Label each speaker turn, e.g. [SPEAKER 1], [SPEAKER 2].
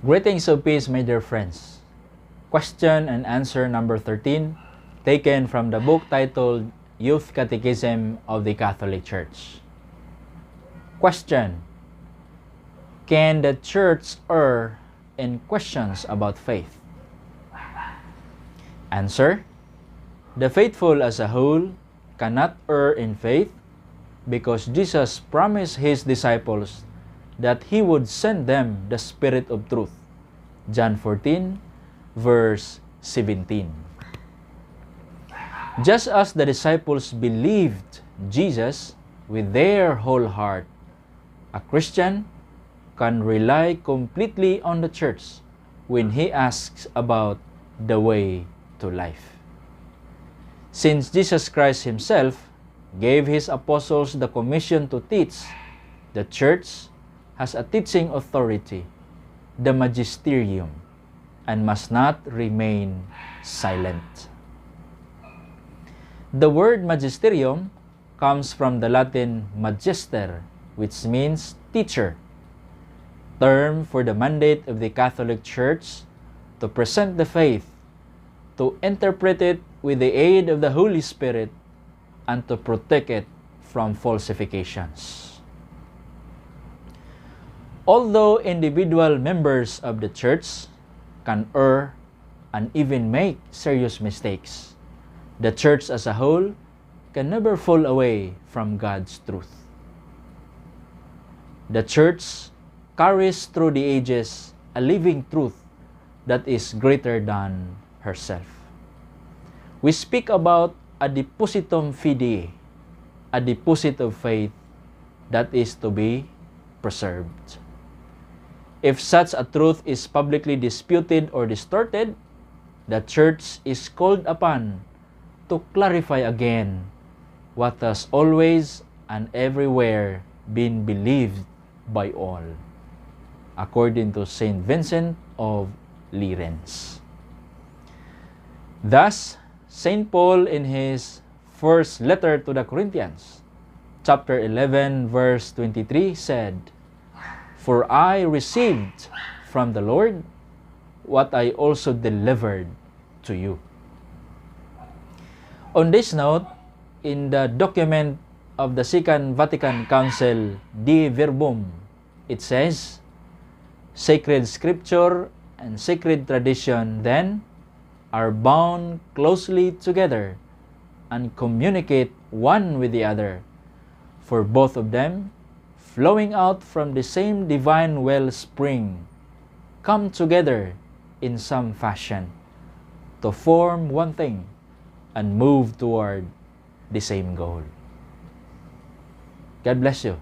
[SPEAKER 1] Greetings of peace, my dear friends. Question and answer number 13, taken from the book titled Youth Catechism of the Catholic Church. Question: can the Church err in questions about faith? Answer: the faithful as a whole cannot err in faith because Jesus promised His disciples that He would send them the Spirit of truth. John 14, verse 17. Just as the disciples believed Jesus with their whole heart, a Christian can rely completely on the Church when he asks about the way to life. Since Jesus Christ Himself gave His apostles the commission to teach, the Church has a teaching authority, the magisterium, and must not remain silent. The word magisterium comes from the Latin magister, which means teacher, term for the mandate of the Catholic Church to present the faith, to interpret it with the aid of the Holy Spirit, and to protect it from falsifications. Although individual members of the Church can err and even make serious mistakes, the Church as a whole can never fall away from God's truth. The Church carries through the ages a living truth that is greater than herself. We speak about a depositum fidei, a deposit of faith that is to be preserved. If such a truth is publicly disputed or distorted, the Church is called upon to clarify again what has always and everywhere been believed by all, according to Saint Vincent of Lerins. Thus, Saint Paul in his first letter to the Corinthians, chapter 11, verse 23 said, "For I received from the Lord what I also delivered to you." On this note, in the document of the Second Vatican Council, De Verbum, it says, "Sacred Scripture and sacred tradition, then, are bound closely together and communicate one with the other, for both of them, flowing out from the same divine wellspring, come together in some fashion to form one thing and move toward the same goal." God bless you.